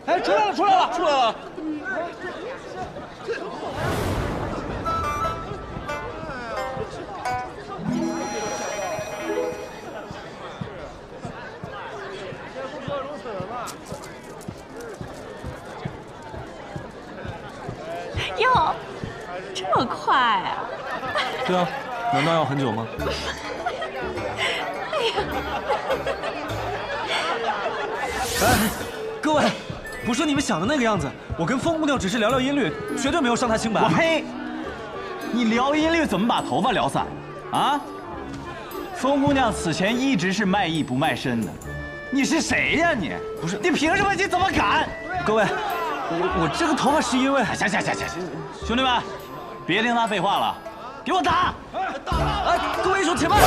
哎，出来了，出来了，出来了！哟，这么快啊！对啊，难道要很久吗？哎，各位，不是你们想的那个样子。我跟风木调只是聊聊音律，绝对没有伤他清白。我呸！你聊音律怎么把头发聊散？啊？风姑娘此前一直是卖艺不卖身的，你是谁呀你？不是，你凭什么？你怎么敢？各位，我这个头发是因为……行，兄弟们，别听他废话了，给我打！哎，各位英雄且慢！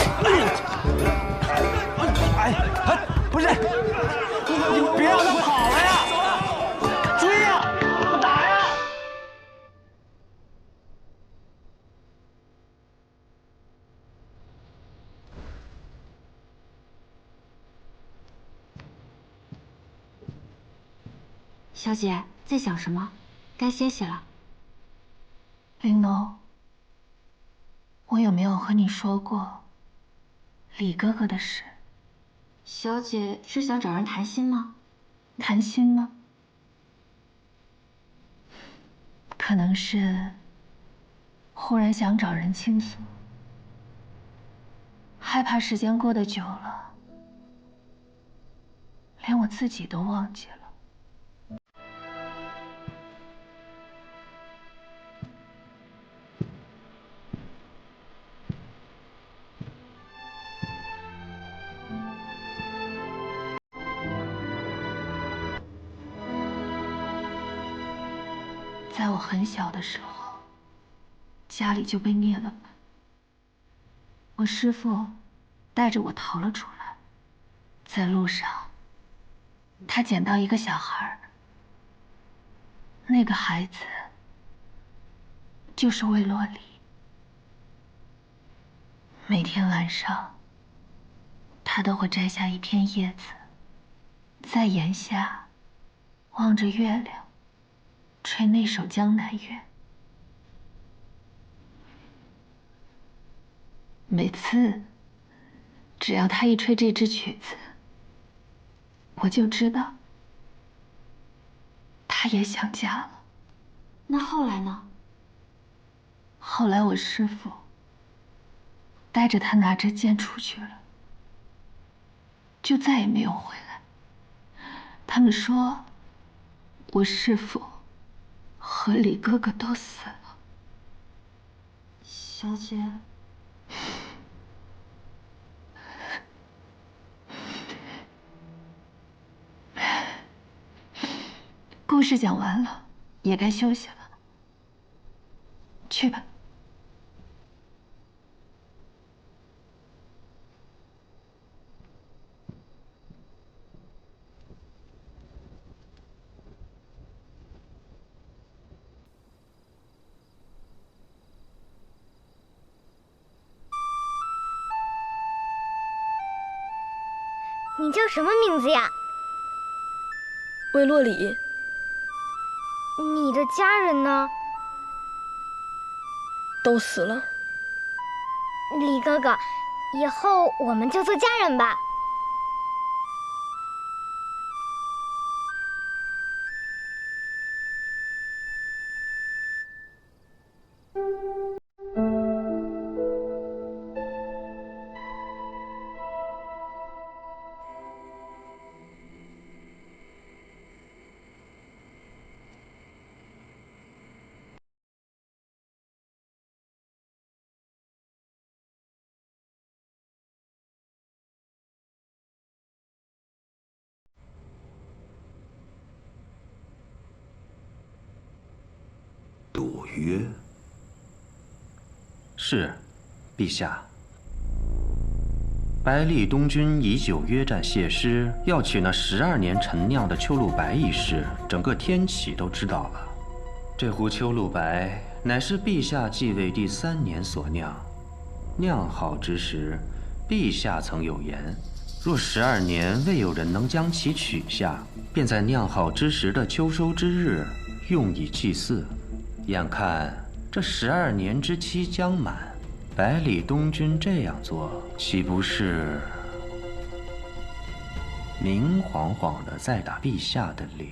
不是，你别让他跑了呀！追呀！打呀！小姐在想什么？该歇息了。玲珑，我有没有和你说过李哥哥的事？小姐是想找人谈心吗？谈心吗？可能是忽然想找人倾诉，害怕时间过得久了，连我自己都忘记了。在我很小的时候，家里就被灭了门。我师父带着我逃了出来，在路上，他捡到一个小孩，那个孩子就是魏洛离。每天晚上，他都会摘下一片叶子，在檐下望着月亮，吹那首《江南月》。每次，只要他一吹这支曲子，我就知道他也想家了。那后来呢？后来我师父带着他拿着剑出去了，就再也没有回来。他们说，我师父和李哥哥都死了。小姐，故事讲完了，也该休息了。去吧。你叫什么名字呀？魏洛里。你的家人呢？都死了。李哥哥，以后我们就做家人吧。赌约。是，陛下。白丽东军以酒约战谢师，要取那12年陈酿的秋露白一事，整个天启都知道了。这壶秋露白乃是陛下继位第3年所酿，酿好之时，陛下曾有言：若12年未有人能将其取下，便在酿好之时的秋收之日用以祭祀。眼看这12年之期将满，百里东君这样做，岂不是明晃晃的在打陛下的脸？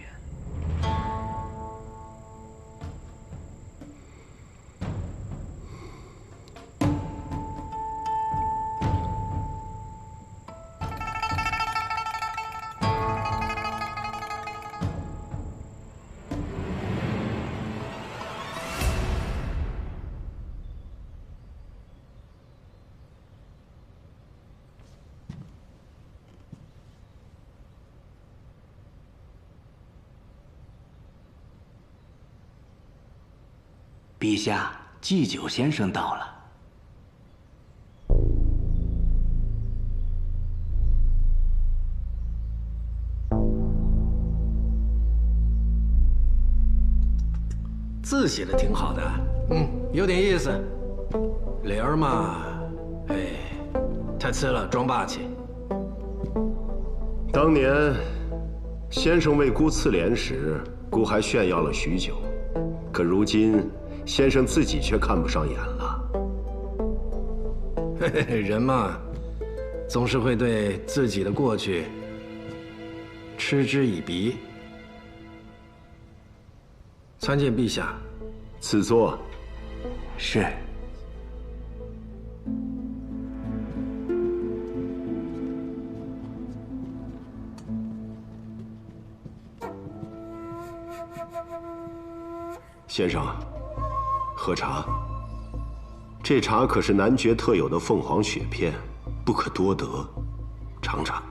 陛下，祭酒先生到了。字写的挺好的，有点意思。莲儿嘛，太次了，装霸气。当年先生为姑赐莲时，姑还炫耀了许久，可如今先生自己却看不上眼了。人嘛，总是会对自己的过去嗤之以鼻。参见陛下。赐座。是。先生，喝茶。这茶可是男爵特有的凤凰雪片，不可多得，尝尝。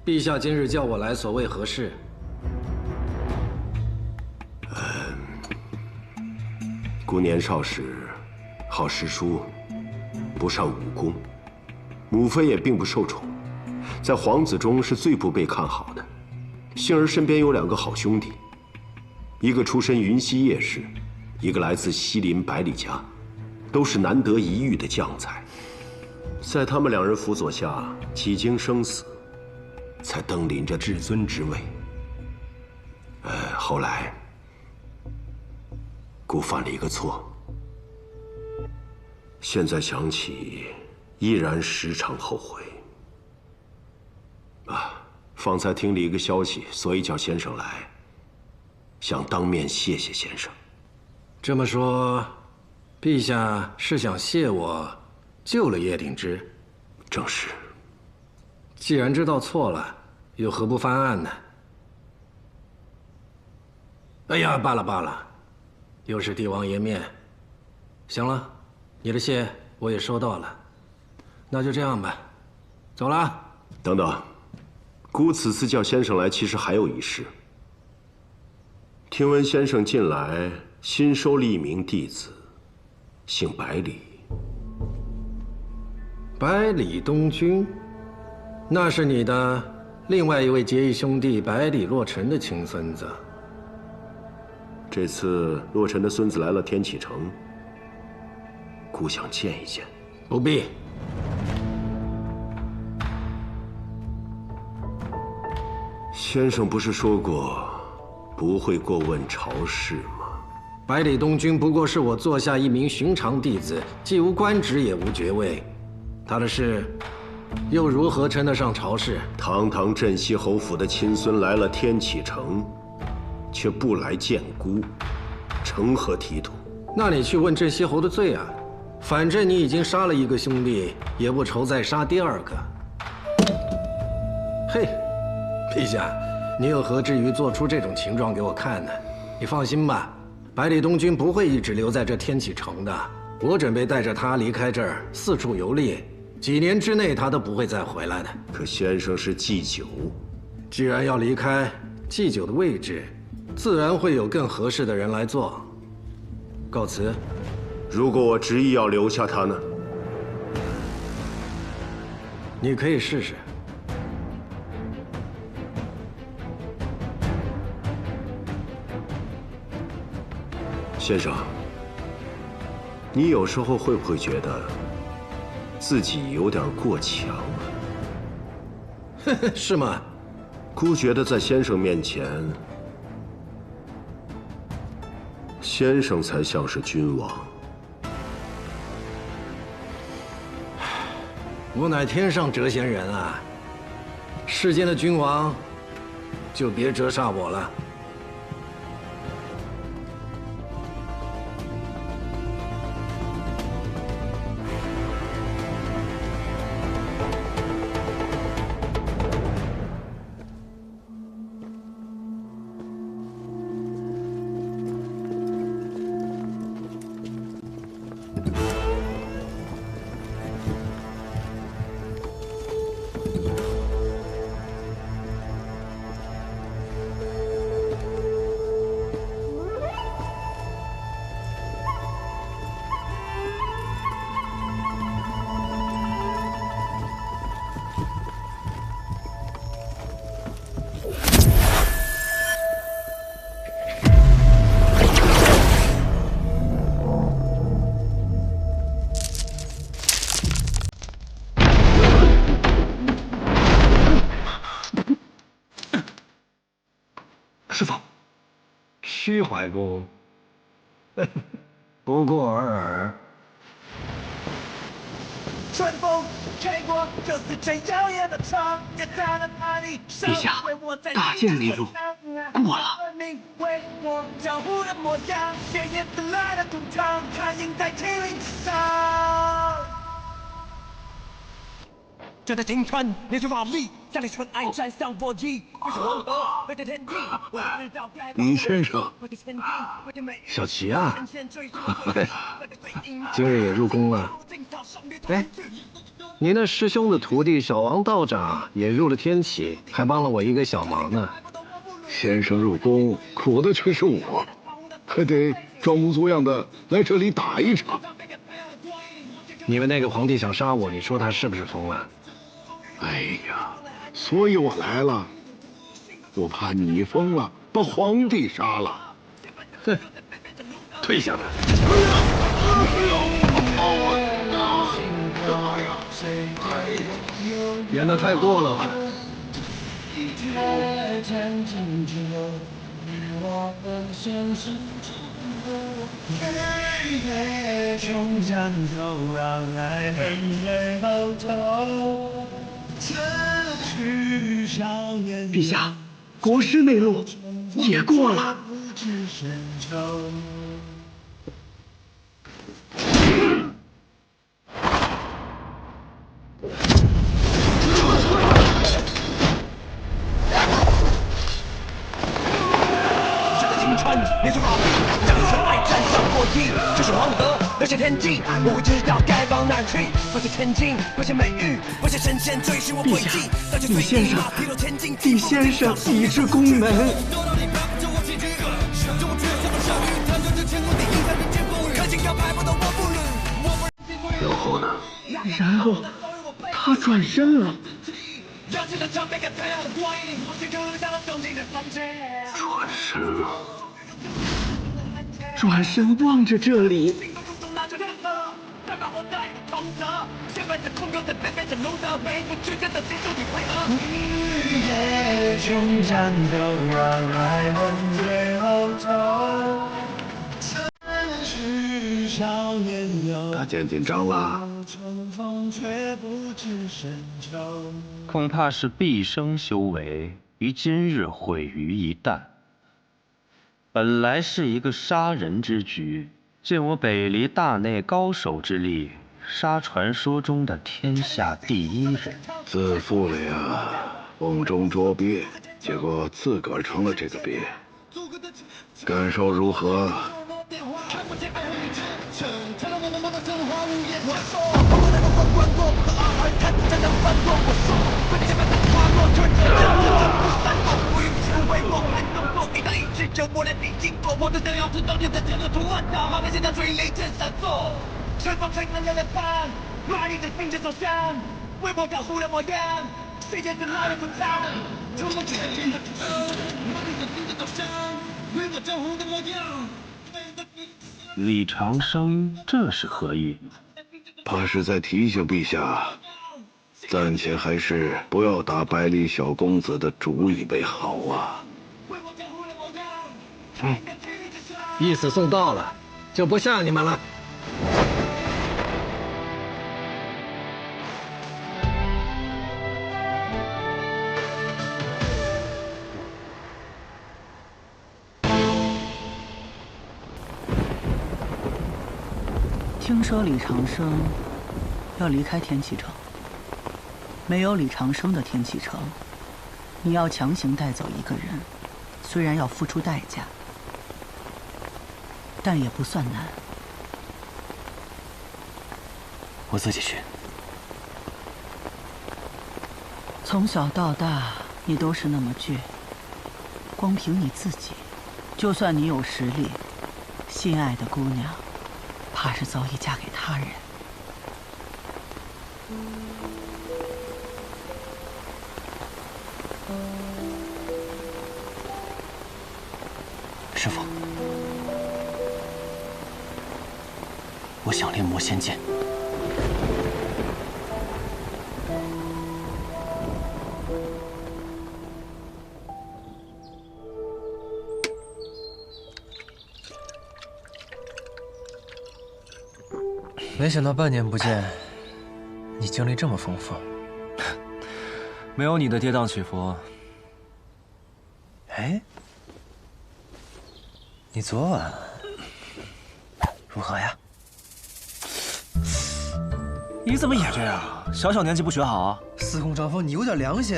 陛下今日叫我来，所谓何事？姑年少时好诗书，不善武功，母妃也并不受宠，在皇子中是最不被看好的。幸而身边有2个好兄弟，一个出身云溪叶氏，一个来自西林百里家，都是难得一遇的将才。在他们2人辅佐下，几经生死，才登临着至尊之位。后来姑犯了一个错，现在想起，依然时常后悔。方才听了一个消息，所以叫先生来，想当面谢谢先生。这么说，陛下是想谢我救了叶鼎之？正是。既然知道错了，又何不翻案呢？哎呀，罢了罢了，又是帝王颜面。行了，你的谢我也收到了，那就这样吧，走了。等等。姑此次叫先生来，其实还有一事。听闻先生近来新收了一名弟子，姓百里。百里东君，那是你的另外一位结义兄弟百里洛尘的亲孙子。这次洛尘的孙子来了天启城，姑想见一见。不必。先生不是说过不会过问朝事吗？百里东君不过是我座下一名寻常弟子，既无官职也无爵位，他的事又如何称得上朝事？堂堂镇西侯府的亲孙来了天启城，却不来见姑，成何体统？那你去问镇西侯的罪啊！反正你已经杀了一个兄弟，也不愁再杀第2个。嘿。陛下，你又何至于做出这种情状给我看呢？你放心吧，百里东君不会一直留在这天启城的。我准备带着他离开这儿，四处游历，几年之内他都不会再回来的。可先生是祭酒，既然要离开，祭酒的位置，自然会有更合适的人来做。告辞。如果我执意要留下他呢？你可以试试。先生，你有时候会不会觉得，自己有点过强了。是吗？姑觉得在先生面前，先生才像是君王。我乃天上谪仙人啊，世间的君王，就别折煞我了。师傅，虚怀公，不过尔尔。春风吹过，就是最耀眼的窗。陛下，大剑内路过了。江湖的模样，鲜艳紫来的赌场，看赢在麒麟之上。就在金川，烈日华丽，向你纯爱站上波击。李先生，小齐啊，今日也入宫了。哎，你那师兄的徒弟小王道长也入了天启，还帮了我一个小忙呢。先生入宫，苦的却是我，还得装模作样的来这里打一场。你们那个皇帝想杀我，你说他是不是疯了？哎呀，所以我来了。我怕你疯了，把皇帝杀了。哼，退下来！演得太过了吧？陛下，国师内路也过了。烈日华丽，将你纯爱站上火翼，这是王德，那是天机，我会知道该往哪去。不是千金，不是美玉，不是神仙追寻我轨迹。李先生，李先生已至宫门。然后呢？然后他转身了。转身了。转身望着这里。大剑紧张了。恐怕是毕生修为于今日毁于一旦。本来是一个杀人之局，见我北离大内高手之力，杀传说中的天下第一人。自负了呀，瓮中捉鳖，结果自个儿成了这个鳖，感受如何？春风吹满了脸庞，马蹄在并着走向，为我保护的模样，谁见证来的不藏？春风吹满脸庞，马蹄在并着走向，为我保护的模样。李长生这是何意？怕是在提醒陛下，暂且还是不要打百里小公子的主意为好啊。意思送到了，就不吓你们了。听说李长生要离开天启城，没有李长生的天启城，你要强行带走一个人，虽然要付出代价，但也不算难。我自己去。从小到大，你都是那么倔，光凭你自己，就算你有实力，心爱的姑娘，怕是早已嫁给他人。师父，我想练魔仙剑。没想到半年不见，你经历这么丰富。没有你的跌宕起伏。哎，你昨晚如何呀？你怎么也这样？小小年纪不学好？司空张峰，你有点良心。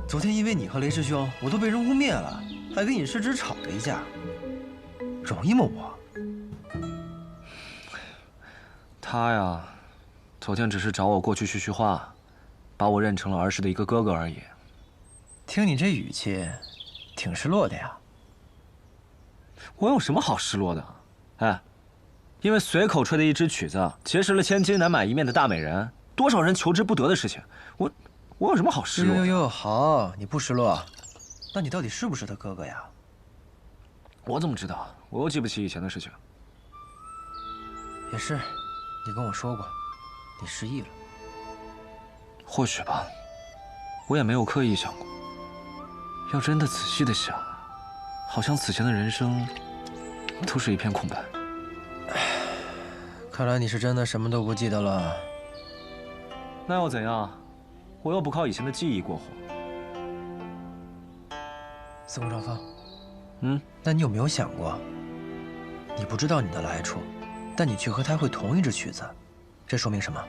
昨天因为你和雷师兄，我都被人污蔑了，还跟尹师之吵了一架，容易吗我？他呀，昨天只是找我过去叙叙话，把我认成了儿时的一个哥哥而已。听你这语气，挺失落的呀。我有什么好失落的？哎，因为随口吹的一支曲子，结识了千金难买一面的大美人，多少人求之不得的事情，我有什么好失落的？哟，好，你不失落，那你到底是不是他哥哥呀？我怎么知道？我又记不起以前的事情。也是。你跟我说过，你失忆了。或许吧，我也没有刻意想过。要真的仔细的想，好像此前的人生都是一片空白。看来你是真的什么都不记得了。那又怎样？我又不靠以前的记忆过活。司空张峰，那你有没有想过，你不知道你的来处？但你却和他会同一支曲子，这说明什么？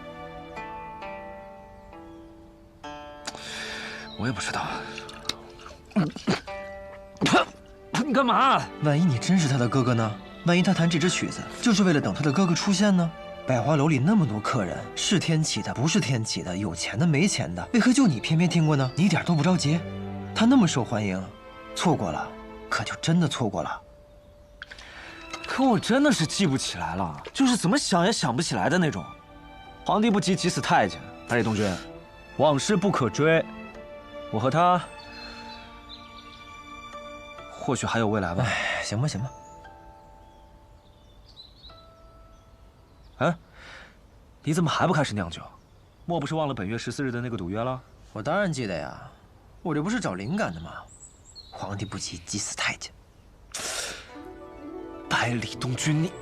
我也不知道。你干嘛？万一你真是他的哥哥呢？万一他弹这支曲子就是为了等他的哥哥出现呢？百花楼里那么多客人，是天启的，不是天启的，有钱的，没钱的，为何就你偏偏听过呢？你一点都不着急？他那么受欢迎，错过了，可就真的错过了。可我真的是记不起来了，就是怎么想也想不起来的那种。皇帝不急急死太监，百里东君，往事不可追。我和他，或许还有未来吧。哎，行吧，行吧。哎，你怎么还不开始酿酒？莫不是忘了本月14日的那个赌约了？我当然记得呀，我这不是找灵感的吗？皇帝不急急死太监。百里东君，你，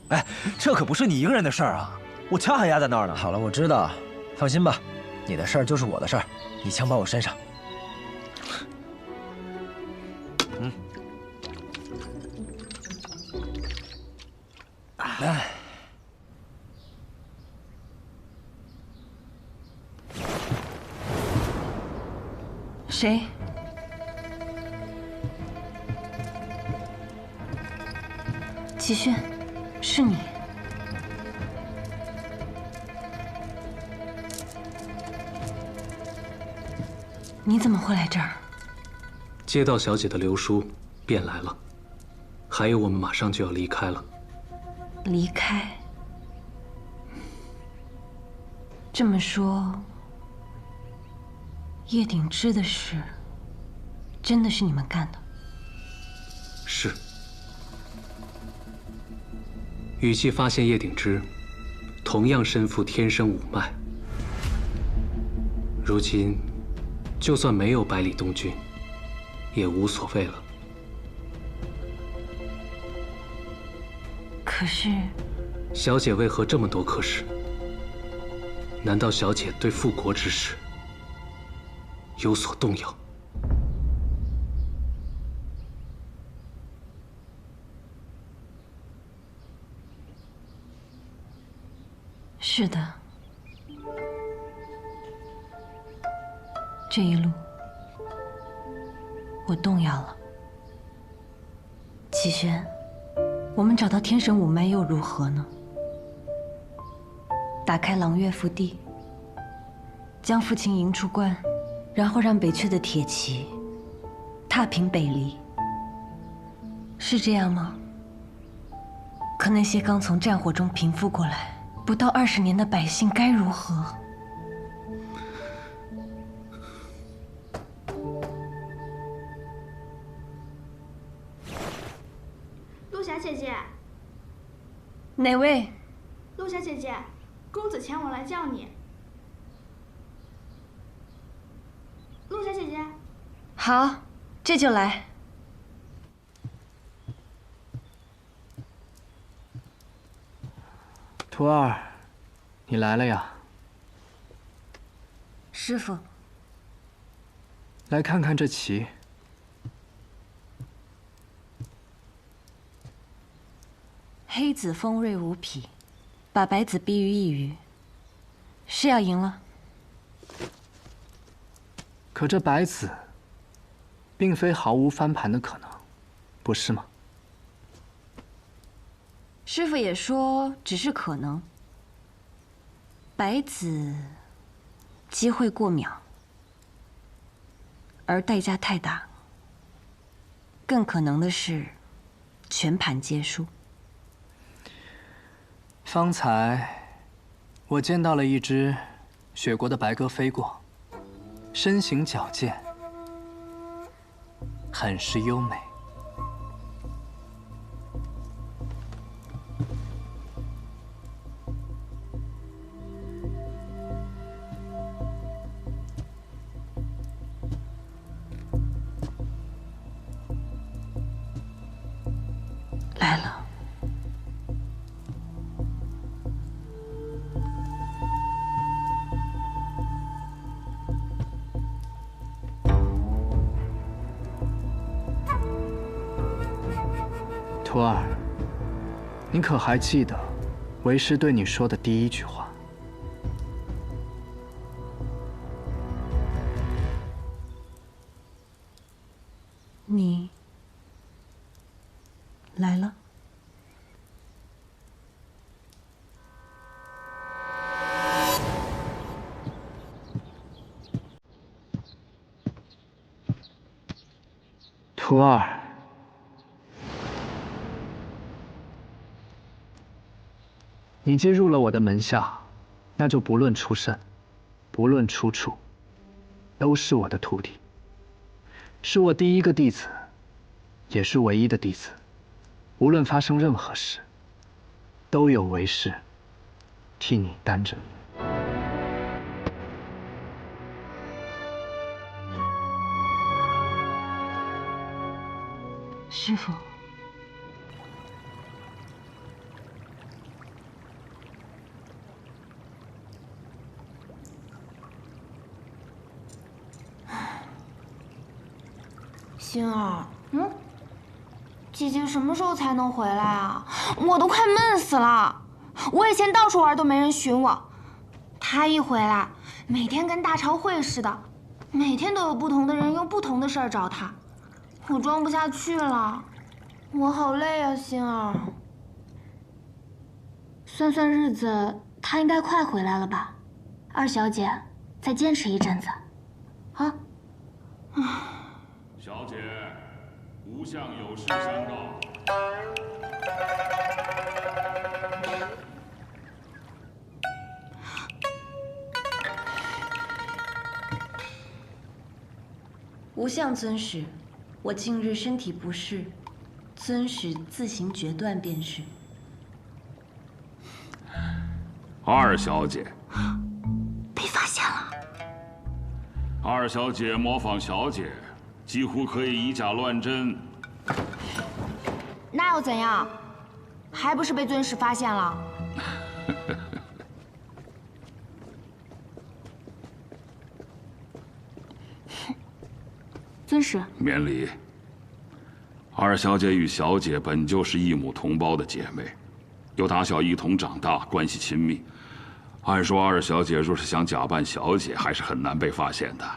哎，这可不是你一个人的事儿啊！我枪还压在那儿呢。好了，我知道，放心吧，你的事儿就是我的事儿，你枪把我身上。哎，谁？齐轩，是你。你怎么会来这儿？接到小姐的留书，便来了。还有，我们马上就要离开了。离开？这么说，叶鼎之的事，真的是你们干的？是。与其发现叶鼎之，同样身负天生五脉。如今，就算没有百里东军，也无所谓了。可是，小姐为何这么多可是？难道小姐对复国之事有所动摇？是的，这一路我动摇了。齐轩，我们找到天神五脉又如何呢？打开狼岳腹地，将父亲迎出关，然后让北阙的铁骑踏平北离，是这样吗？可那些刚从战火中平复过来不到20年的百姓该如何？陆霞姐姐，哪位？陆霞姐姐，公子前往来叫你。陆霞姐姐，好，这就来。徒儿，你来了呀。师父，来看看这棋。黑子锋锐无匹，把白子逼于一隅，是要赢了。可这白子，并非毫无翻盘的可能，不是吗？师父也说只是可能。白子机会过渺，而代价太大，更可能的是全盘皆输。方才我见到了一只雪国的白鸽飞过，身形矫健，很是优美。来了。徒儿，你可还记得为师对你说的第一句话？你来了。徒儿，你既入了我的门下，那就不论出身，不论出处，都是我的徒弟，是我第一个弟子，也是唯一的弟子。无论发生任何事，都有为师替你担着。师父，星儿，姐姐什么时候才能回来啊？我都快闷死了。我以前到处玩都没人寻我，她一回来，每天跟大朝会似的，每天都有不同的人用不同的事儿找她，我装不下去了，我好累啊，星儿。算算日子，她应该快回来了吧？二小姐，再坚持一阵子，啊。小姐，吾相有事相告。无相尊使，我近日身体不适，尊使自行决断便是。二小姐，被发现了。二小姐模仿小姐，几乎可以以假乱真。那又怎样？还不是被尊使发现了？尊使，免礼。二小姐与小姐本就是异母同胞的姐妹，又打小一同长大，关系亲密。按说二小姐若是想假扮小姐，还是很难被发现的。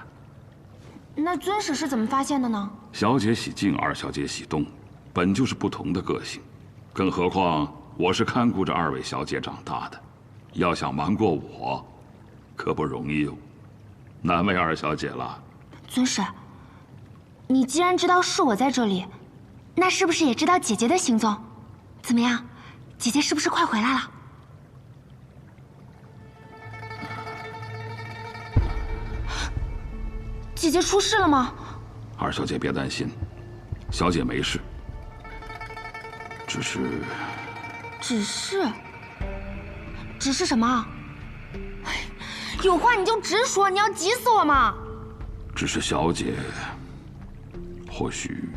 那尊使是怎么发现的呢？小姐喜静，二小姐喜动，本就是不同的个性。更何况我是看顾着二位小姐长大的，要想瞒过我，可不容易哦。难为二小姐了。尊使，你既然知道是我在这里，那是不是也知道姐姐的行踪？怎么样，姐姐是不是快回来了？姐姐出事了吗？二小姐别担心，小姐没事，只是什么？有话你就直说，你要急死我吗？只是小姐或许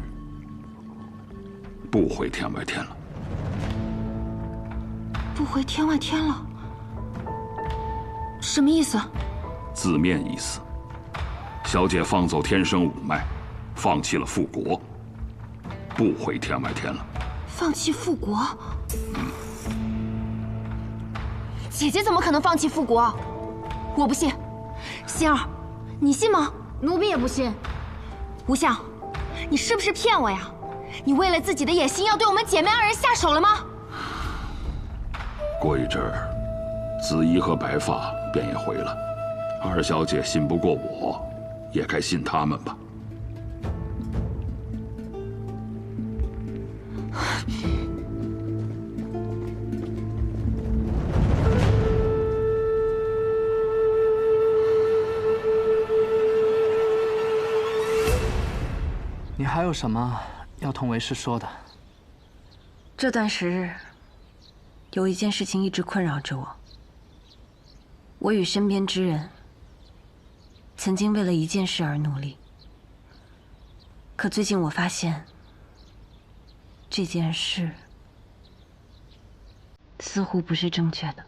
不回天外天了。不回天外天了？什么意思？字面意思，小姐放走天生五脉，放弃了复国，不回天外天了。放弃复国？姐姐怎么可能放弃复国？我不信。心儿，你信吗？奴婢也不信。吴相，你是不是骗我呀？你为了自己的野心，要对我们姐妹二人下手了吗？过一阵儿，紫衣和白发便也回了。二小姐信不过我，也该信他们吧。你还有什么要同为师说的？这段时日，有一件事情一直困扰着我。我与身边之人曾经为了一件事而努力，可最近我发现，这件事似乎不是正确的。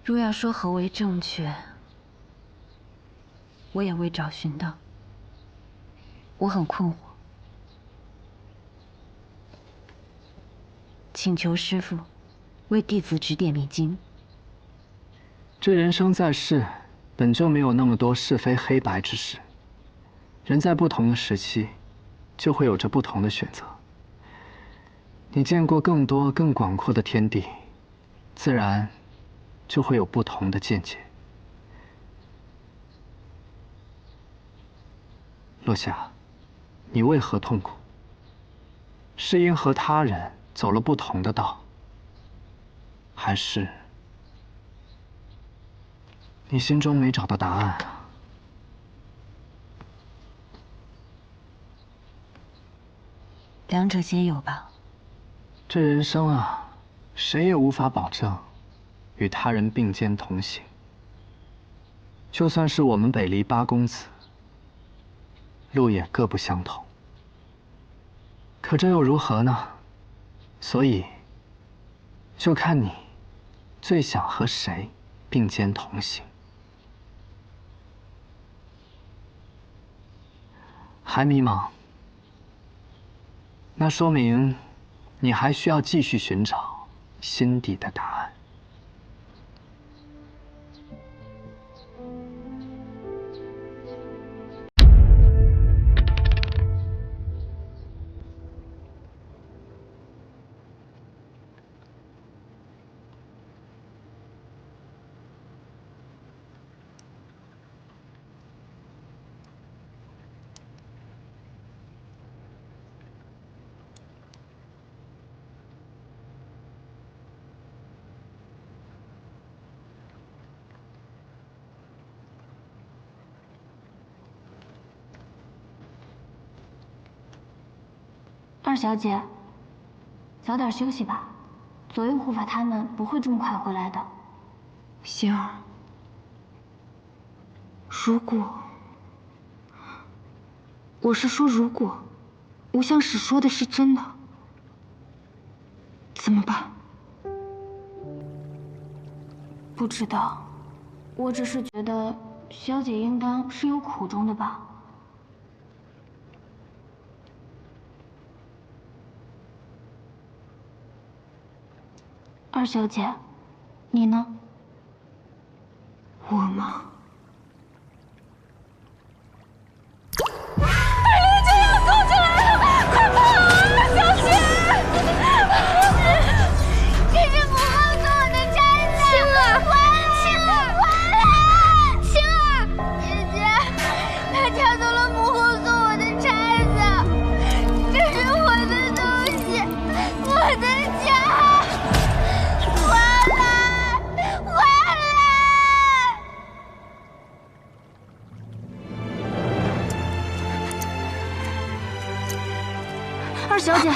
若要说何为正确，我也未找寻到，我很困惑，请求师父为弟子指点迷津。这人生在世，本就没有那么多是非黑白之事。人在不同的时期，就会有着不同的选择。你见过更多、更广阔的天地，自然就会有不同的见解。落霞，你为何痛苦？是因和他人走了不同的道，还是你心中没找到答案啊？两者皆有吧。这人生啊，谁也无法保证与他人并肩同行。就算是我们北离八公子，路也各不相同。可这又如何呢？所以，就看你最想和谁并肩同行。还迷茫？那说明你还需要继续寻找心底的答案。二小姐，早点休息吧。左右护法他们不会这么快回来的。星儿，如果，我是说如果，吴相使说的是真的，怎么办？不知道，我只是觉得小姐应当是有苦衷的吧。二小姐，你呢？我吗？百灵就要攻进来了，快跑啊，小姐！这是母后送我的钗子，青儿，青儿，青儿，姐姐，她抢走了母后送我的钗子，这是我的东西，我的家。二小姐，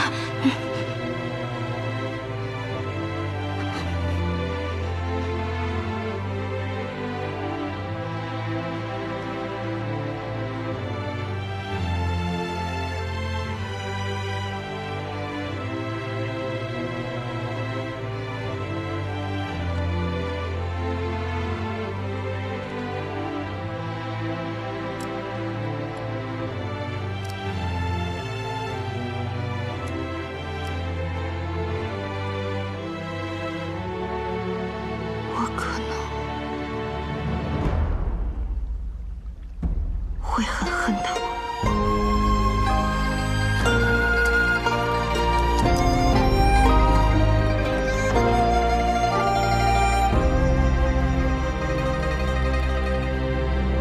我可能会很恨他。